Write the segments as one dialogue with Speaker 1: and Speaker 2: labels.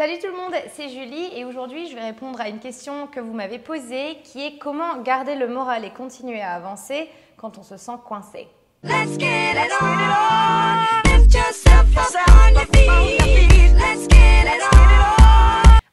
Speaker 1: Salut tout le monde, c'est Julie et aujourd'hui je vais répondre à une question que vous m'avez posée qui est comment garder le moral et continuer à avancer quand on se sent coincé. Let's get it on. Lift yourself up on your feet. Let's get it on.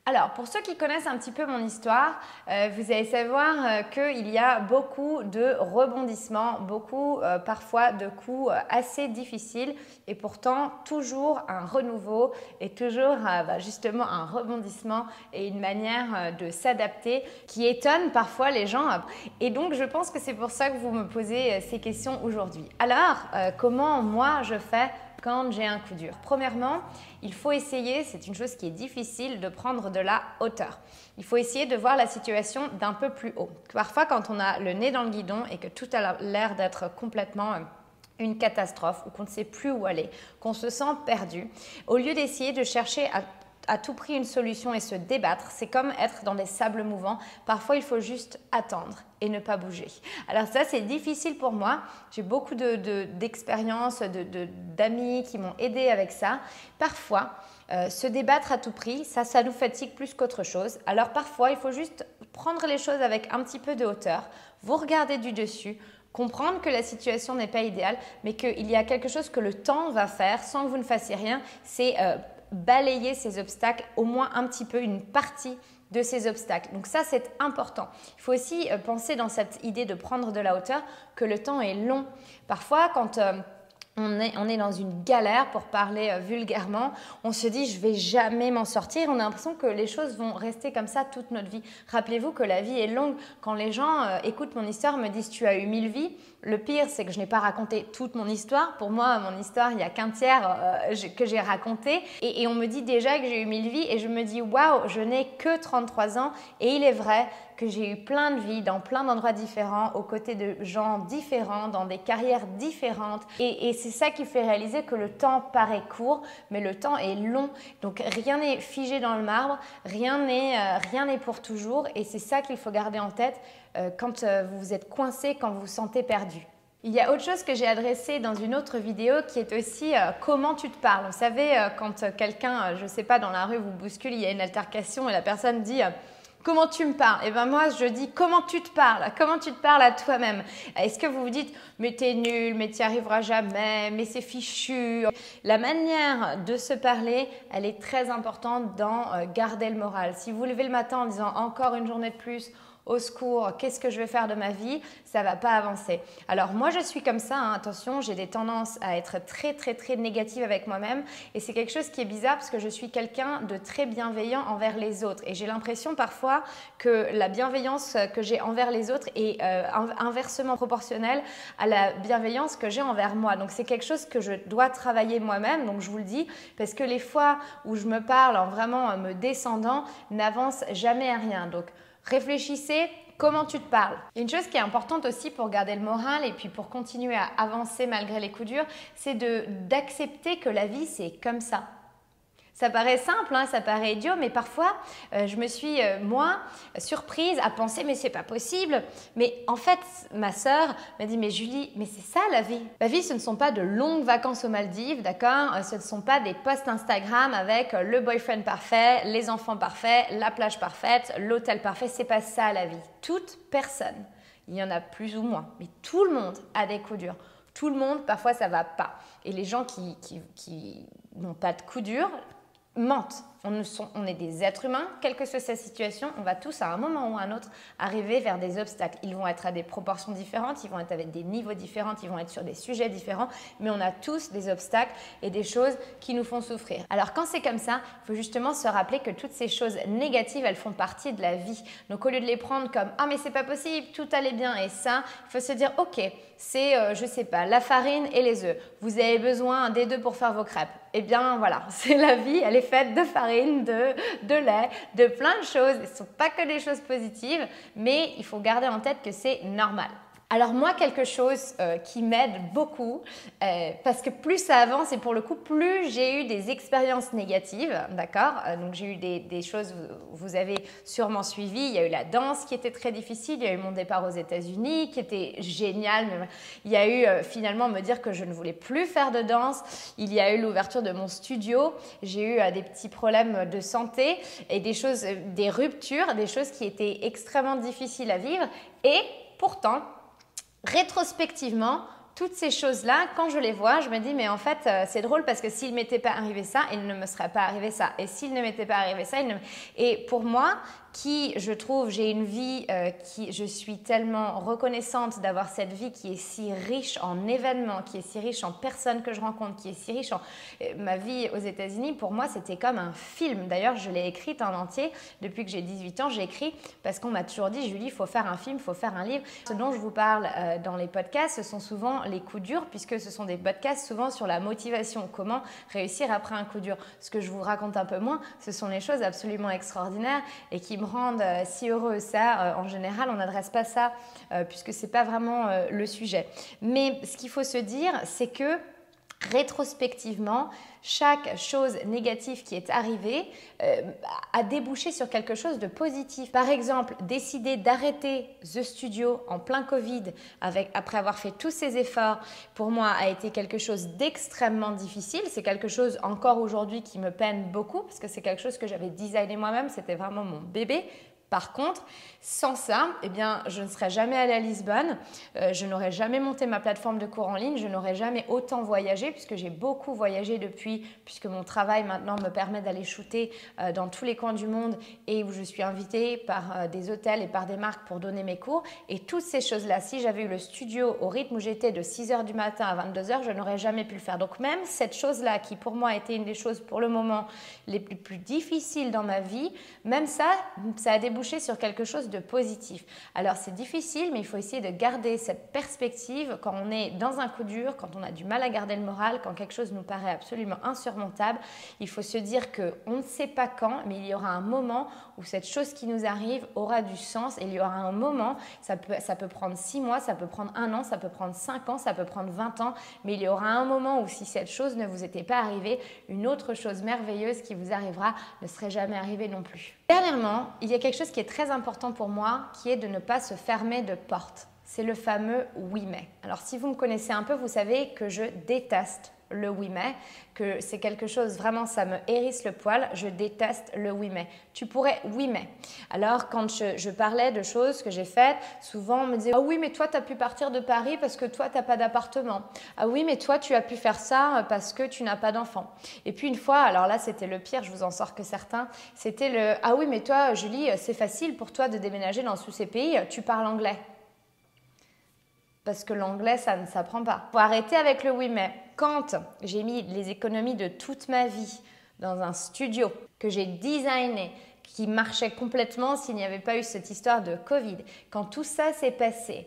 Speaker 1: Alors, pour ceux qui connaissent un petit peu mon histoire, vous allez savoir qu'il y a beaucoup de rebondissements, beaucoup parfois de coups assez difficiles et pourtant toujours un renouveau et toujours justement un rebondissement et une manière de s'adapter qui étonne parfois les gens. Et donc, je pense que c'est pour ça que vous me posez ces questions aujourd'hui. Alors, comment moi je fais quand j'ai un coup dur? Premièrement, il faut essayer, c'est une chose qui est difficile, de prendre de la hauteur. Il faut essayer de voir la situation d'un peu plus haut. Parfois, quand on a le nez dans le guidon et que tout a l'air d'être complètement une catastrophe ou qu'on ne sait plus où aller, qu'on se sent perdu, au lieu d'essayer de chercher à tout prix une solution et se débattre, c'est comme être dans des sables mouvants. Parfois, il faut juste attendre et ne pas bouger. Alors ça, c'est difficile pour moi. J'ai beaucoup d'expériences, d'amis qui m'ont aidé avec ça. Parfois, se débattre à tout prix, ça nous fatigue plus qu'autre chose. Alors parfois, il faut juste prendre les choses avec un petit peu de hauteur, vous regarder du dessus, comprendre que la situation n'est pas idéale, mais qu'il y a quelque chose que le temps va faire sans que vous ne fassiez rien, c'est balayer ces obstacles, au moins un petit peu, une partie de ces obstacles. Donc ça, c'est important. Il faut aussi penser dans cette idée de prendre de la hauteur que le temps est long. Parfois, quand on est dans une galère, pour parler vulgairement, on se dit je vais jamais m'en sortir, on a l'impression que les choses vont rester comme ça toute notre vie. Rappelez-vous que la vie est longue. Quand les gens écoutent mon histoire, me disent tu as eu 1000 vies, le pire c'est que je n'ai pas raconté toute mon histoire. Pour moi, mon histoire, il n'y a qu'un tiers que j'ai raconté et on me dit déjà que j'ai eu 1000 vies et je me dis waouh, je n'ai que 33 ans et il est vrai que j'ai eu plein de vies dans plein d'endroits différents, aux côtés de gens différents, dans des carrières différentes. Et c'est ça qui fait réaliser que le temps paraît court, mais le temps est long. Donc rien n'est figé dans le marbre, rien n'est pour toujours. Et c'est ça qu'il faut garder en tête quand vous êtes coincé, quand vous vous sentez perdu. Il y a autre chose que j'ai adressée dans une autre vidéo qui est aussi comment tu te parles. Vous savez, quand quelqu'un, je ne sais pas, dans la rue vous bouscule, il y a une altercation et la personne dit comment tu me parles? Et bien moi, je dis comment tu te parles? Comment tu te parles à toi-même? Est-ce que vous vous dites mais t'es nul, mais t'y arriveras jamais, mais c'est fichu? La manière de se parler, elle est très importante dans garder le moral. Si vous levez le matin en disant encore une journée de plus, au secours, qu'est-ce que je vais faire de ma vie? Ça ne va pas avancer. Alors moi, je suis comme ça, hein, attention, j'ai des tendances à être très négative avec moi-même et c'est quelque chose qui est bizarre parce que je suis quelqu'un de très bienveillant envers les autres et j'ai l'impression parfois que la bienveillance que j'ai envers les autres est inversement proportionnelle à la bienveillance que j'ai envers moi. Donc c'est quelque chose que je dois travailler moi-même, donc je vous le dis, parce que les fois où je me parle en vraiment me descendant n'avance jamais à rien. Donc réfléchissez comment tu te parles. Une chose qui est importante aussi pour garder le moral et puis pour continuer à avancer malgré les coups durs, c'est d'accepter que la vie c'est comme ça. Ça paraît simple, hein, ça paraît idiot, mais parfois je me suis, moi, surprise à penser mais c'est pas possible. Mais en fait, ma sœur m'a dit mais Julie, mais c'est ça la vie. La vie, ce ne sont pas de longues vacances aux Maldives, d'accord? Ce ne sont pas des posts Instagram avec le boyfriend parfait, les enfants parfaits, la plage parfaite, l'hôtel parfait. C'est pas ça la vie. Toute personne, il y en a plus ou moins, mais tout le monde a des coups durs. Tout le monde, parfois ça va pas. Et les gens qui n'ont pas de coups durs mentent. On est des êtres humains, quelle que soit sa situation, on va tous à un moment ou à un autre arriver vers des obstacles. Ils vont être à des proportions différentes, ils vont être avec des niveaux différents, ils vont être sur des sujets différents, mais on a tous des obstacles et des choses qui nous font souffrir. Alors quand c'est comme ça, il faut justement se rappeler que toutes ces choses négatives, elles font partie de la vie. Donc au lieu de les prendre comme « Ah mais c'est pas possible, tout allait bien » et ça, il faut se dire « Ok, c'est, je sais pas, la farine et les œufs. Vous avez besoin des deux pour faire vos crêpes. » Eh bien voilà, c'est la vie, elle est faite de farine, de lait, de plein de choses. Ce ne sont pas que des choses positives, mais il faut garder en tête que c'est normal. Alors moi, quelque chose qui m'aide beaucoup, parce que plus ça avance et pour le coup, plus j'ai eu des expériences négatives, d'accord? Donc j'ai eu des choses, vous avez sûrement suivi, il y a eu la danse qui était très difficile, il y a eu mon départ aux États-Unis qui était génial, mais il y a eu finalement me dire que je ne voulais plus faire de danse, il y a eu l'ouverture de mon studio, j'ai eu des petits problèmes de santé et des choses, des ruptures, des choses qui étaient extrêmement difficiles à vivre et pourtant, rétrospectivement, toutes ces choses-là, quand je les vois, je me dis mais en fait c'est drôle parce que s'il ne m'était pas arrivé ça, il ne me serait pas arrivé ça. Et s'il ne m'était pas arrivé ça, Et pour moi, qui je trouve, j'ai une vie je suis tellement reconnaissante d'avoir cette vie qui est si riche en événements, qui est si riche en personnes que je rencontre, qui est si riche en… Ma vie aux États-Unis, pour moi, c'était comme un film. D'ailleurs, je l'ai écrite en entier. Depuis que j'ai 18 ans, j'ai écrit parce qu'on m'a toujours dit, Julie, il faut faire un film, il faut faire un livre. Ce dont je vous parle dans les podcasts, ce sont souvent les coups durs, puisque ce sont des podcasts souvent sur la motivation, comment réussir après un coup dur. Ce que je vous raconte un peu moins, ce sont les choses absolument extraordinaires et qui me rendent si heureux. Ça, en général, on n'adresse pas ça puisque ce n'est pas vraiment le sujet. Mais ce qu'il faut se dire, c'est que rétrospectivement, chaque chose négative qui est arrivée a débouché sur quelque chose de positif. Par exemple, décider d'arrêter The Studio en plein Covid après avoir fait tous ces efforts, pour moi, a été quelque chose d'extrêmement difficile. C'est quelque chose encore aujourd'hui qui me peine beaucoup parce que c'est quelque chose que j'avais designé moi-même. C'était vraiment mon bébé. Par contre, sans ça, eh bien, je ne serais jamais allée à Lisbonne, je n'aurais jamais monté ma plateforme de cours en ligne, je n'aurais jamais autant voyagé puisque j'ai beaucoup voyagé depuis, puisque mon travail maintenant me permet d'aller shooter dans tous les coins du monde et où je suis invitée par des hôtels et par des marques pour donner mes cours. Et toutes ces choses-là, si j'avais eu le studio au rythme où j'étais de 6h du matin à 22h, je n'aurais jamais pu le faire. Donc même cette chose-là qui pour moi a été une des choses pour le moment les plus difficiles dans ma vie, même ça a débouché sur quelque chose de positif. Alors c'est difficile, mais il faut essayer de garder cette perspective quand on est dans un coup dur, quand on a du mal à garder le moral, quand quelque chose nous paraît absolument insurmontable. Il faut se dire qu'on ne sait pas quand, mais il y aura un moment où cette chose qui nous arrive aura du sens et il y aura un moment, ça peut prendre 6 mois, ça peut prendre 1 an, ça peut prendre 5 ans, ça peut prendre 20 ans, mais il y aura un moment où si cette chose ne vous était pas arrivée, une autre chose merveilleuse qui vous arrivera ne serait jamais arrivée non plus. Dernièrement, il y a quelque chose qui est très important pour moi, qui est de ne pas se fermer de porte. C'est le fameux oui mais. Alors si vous me connaissez un peu, vous savez que je déteste le oui mais, que c'est quelque chose vraiment, ça me hérisse le poil, je déteste le oui mais. Tu pourrais oui mais. Alors quand je parlais de choses que j'ai faites, souvent on me disait ah oui mais toi tu as pu partir de Paris parce que toi tu n'as pas d'appartement. Ah oui mais toi tu as pu faire ça parce que tu n'as pas d'enfant. Et puis une fois, alors là c'était le pire, je vous en sors que certains, c'était le ah oui mais toi Julie c'est facile pour toi de déménager dans tous ces pays, tu parles anglais. Parce que l'anglais, ça ne s'apprend pas. Il faut arrêter avec le oui mais. Quand j'ai mis les économies de toute ma vie dans un studio que j'ai designé, qui marchait complètement s'il n'y avait pas eu cette histoire de Covid, quand tout ça s'est passé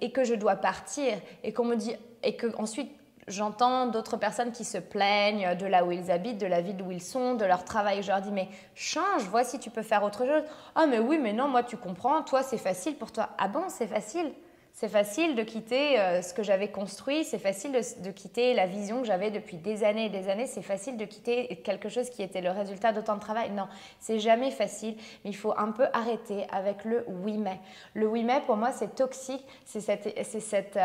Speaker 1: et que je dois partir et qu'on me dit et que ensuite j'entends d'autres personnes qui se plaignent de là où ils habitent, de la ville où ils sont, de leur travail. Je leur dis mais change, vois si tu peux faire autre chose. Ah mais oui mais non, moi tu comprends, toi c'est facile pour toi. Ah bon, c'est facile? C'est facile de quitter ce que j'avais construit, c'est facile de quitter la vision que j'avais depuis des années et des années, c'est facile de quitter quelque chose qui était le résultat d'autant de travail. Non, c'est jamais facile, mais il faut un peu arrêter avec le oui mais. Le oui mais pour moi c'est toxique, c'est cette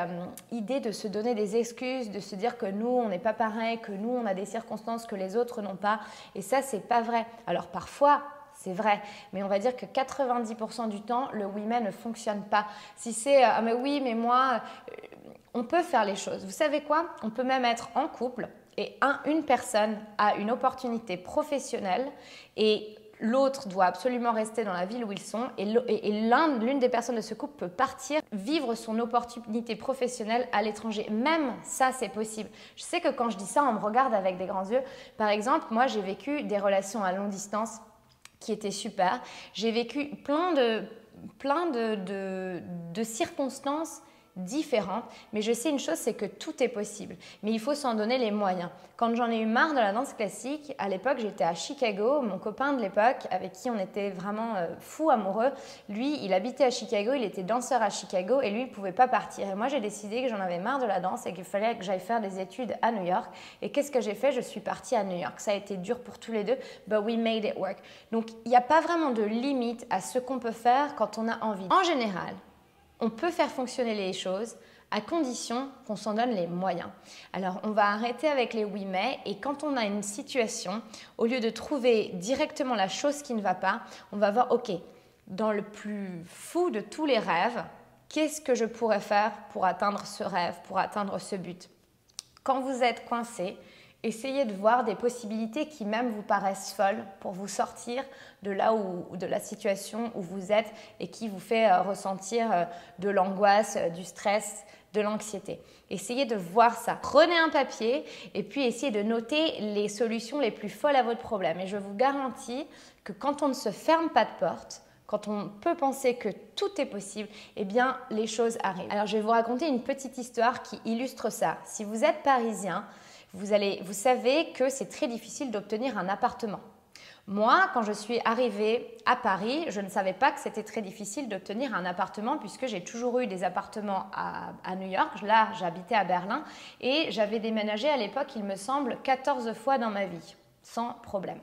Speaker 1: idée de se donner des excuses, de se dire que nous on n'est pas pareil, que nous on a des circonstances que les autres n'ont pas et ça c'est pas vrai. Alors parfois, c'est vrai, mais on va dire que 90% du temps, le oui mais ne fonctionne pas. Si c'est ah mais oui, mais moi, on peut faire les choses. Vous savez quoi? On peut même être en couple et une personne a une opportunité professionnelle et l'autre doit absolument rester dans la ville où ils sont et l'une des personnes de ce couple peut partir vivre son opportunité professionnelle à l'étranger. Même ça, c'est possible. Je sais que quand je dis ça, on me regarde avec des grands yeux. Par exemple, moi, j'ai vécu des relations à longue distance qui était super. J'ai vécu plein de circonstances différentes, mais je sais une chose, c'est que tout est possible, mais il faut s'en donner les moyens. Quand j'en ai eu marre de la danse classique, à l'époque j'étais à Chicago, mon copain de l'époque avec qui on était vraiment fou amoureux, lui il habitait à Chicago, il était danseur à Chicago et lui il ne pouvait pas partir. Et moi j'ai décidé que j'en avais marre de la danse et qu'il fallait que j'aille faire des études à New York. Et qu'est-ce que j'ai fait? Je suis partie à New York. Ça a été dur pour tous les deux, but we made it work. Donc il n'y a pas vraiment de limite à ce qu'on peut faire quand on a envie. En général, on peut faire fonctionner les choses à condition qu'on s'en donne les moyens. Alors, on va arrêter avec les oui mais et quand on a une situation, au lieu de trouver directement la chose qui ne va pas, on va voir, ok, dans le plus fou de tous les rêves, qu'est-ce que je pourrais faire pour atteindre ce rêve, pour atteindre ce but? Quand vous êtes coincé, essayez de voir des possibilités qui même vous paraissent folles pour vous sortir de là où, de la situation où vous êtes et qui vous fait ressentir de l'angoisse, du stress, de l'anxiété. Essayez de voir ça. Prenez un papier et puis essayez de noter les solutions les plus folles à votre problème. Et je vous garantis que quand on ne se ferme pas de porte, quand on peut penser que tout est possible, eh bien les choses arrivent. Alors je vais vous raconter une petite histoire qui illustre ça. Si vous êtes parisien, vous savez que c'est très difficile d'obtenir un appartement. Moi, quand je suis arrivée à Paris, je ne savais pas que c'était très difficile d'obtenir un appartement puisque j'ai toujours eu des appartements à New York. Là, j'habitais à Berlin et j'avais déménagé à l'époque, il me semble, 14 fois dans ma vie, sans problème.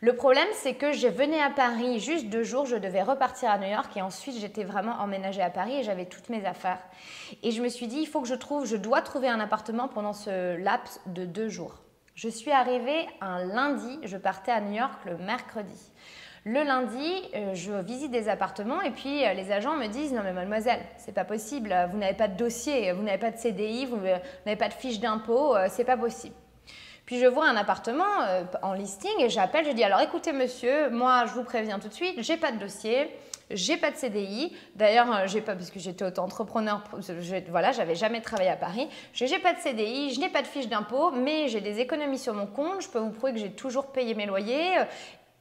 Speaker 1: Le problème, c'est que je venais à Paris juste 2 jours, je devais repartir à New York et ensuite j'étais vraiment emménagée à Paris et j'avais toutes mes affaires. Et je me suis dit, il faut que je dois trouver un appartement pendant ce laps de 2 jours. Je suis arrivée un lundi, je partais à New York le mercredi. Le lundi, je visite des appartements et puis les agents me disent « Non mais mademoiselle, c'est pas possible, vous n'avez pas de dossier, vous n'avez pas de CDI, vous n'avez pas de fiche d'impôt, c'est pas possible. » Puis je vois un appartement en listing et j'appelle, je dis alors écoutez monsieur, moi je vous préviens tout de suite, j'ai pas de dossier, j'ai pas de CDI, d'ailleurs j'ai pas parce que j'étais auto-entrepreneur, voilà, j'avais jamais travaillé à Paris, j'ai pas de CDI, je n'ai pas de fiche d'impôt, mais j'ai des économies sur mon compte, je peux vous prouver que j'ai toujours payé mes loyers.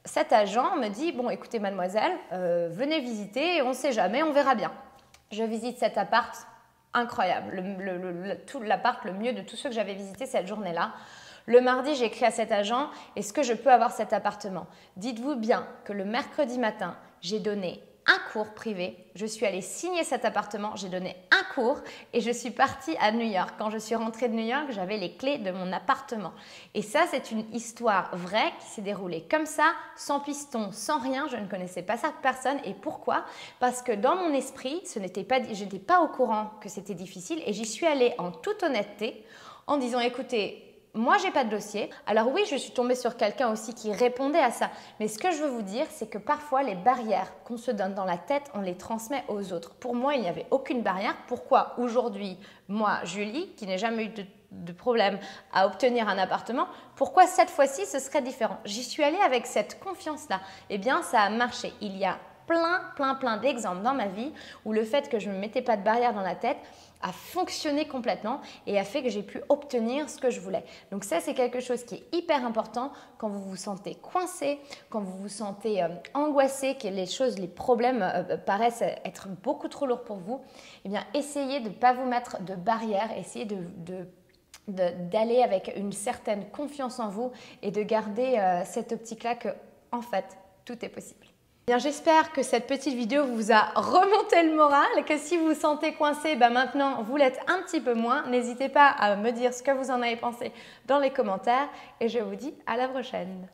Speaker 1: Cet agent me dit bon écoutez mademoiselle, venez visiter, on ne sait jamais, on verra bien. Je visite cet appart incroyable, l'appart le mieux de tous ceux que j'avais visités cette journée-là. Le mardi, j'ai écrit à cet agent « Est-ce que je peux avoir cet appartement ?» Dites-vous bien que le mercredi matin, j'ai donné un cours privé. Je suis allée signer cet appartement, j'ai donné un cours et je suis partie à New York. Quand je suis rentrée de New York, j'avais les clés de mon appartement. Et ça, c'est une histoire vraie qui s'est déroulée comme ça, sans piston, sans rien. Je ne connaissais pas ça personne. Et pourquoi? Parce que dans mon esprit, je n'étais pas au courant que c'était difficile et j'y suis allée en toute honnêteté en disant « Écoutez, moi, j'ai pas de dossier. Alors oui, je suis tombée sur quelqu'un aussi qui répondait à ça. Mais ce que je veux vous dire, c'est que parfois, les barrières qu'on se donne dans la tête, on les transmet aux autres. Pour moi, il n'y avait aucune barrière. Pourquoi aujourd'hui, moi, Julie, qui n'ai jamais eu de problème à obtenir un appartement, pourquoi cette fois-ci, ce serait différent? J'y suis allée avec cette confiance-là. Eh bien, ça a marché. Il y a plein d'exemples dans ma vie où le fait que je ne me mettais pas de barrière dans la tête a fonctionné complètement et a fait que j'ai pu obtenir ce que je voulais. Donc ça, c'est quelque chose qui est hyper important quand vous vous sentez coincé, quand vous vous sentez angoissé, que les problèmes paraissent être beaucoup trop lourds pour vous. Eh bien, essayez de ne pas vous mettre de barrières, essayez d'aller avec une certaine confiance en vous et de garder cette optique-là que, en fait, tout est possible. Bien, j'espère que cette petite vidéo vous a remonté le moral, que si vous vous sentez coincé, maintenant vous l'êtes un petit peu moins. N'hésitez pas à me dire ce que vous en avez pensé dans les commentaires et je vous dis à la prochaine.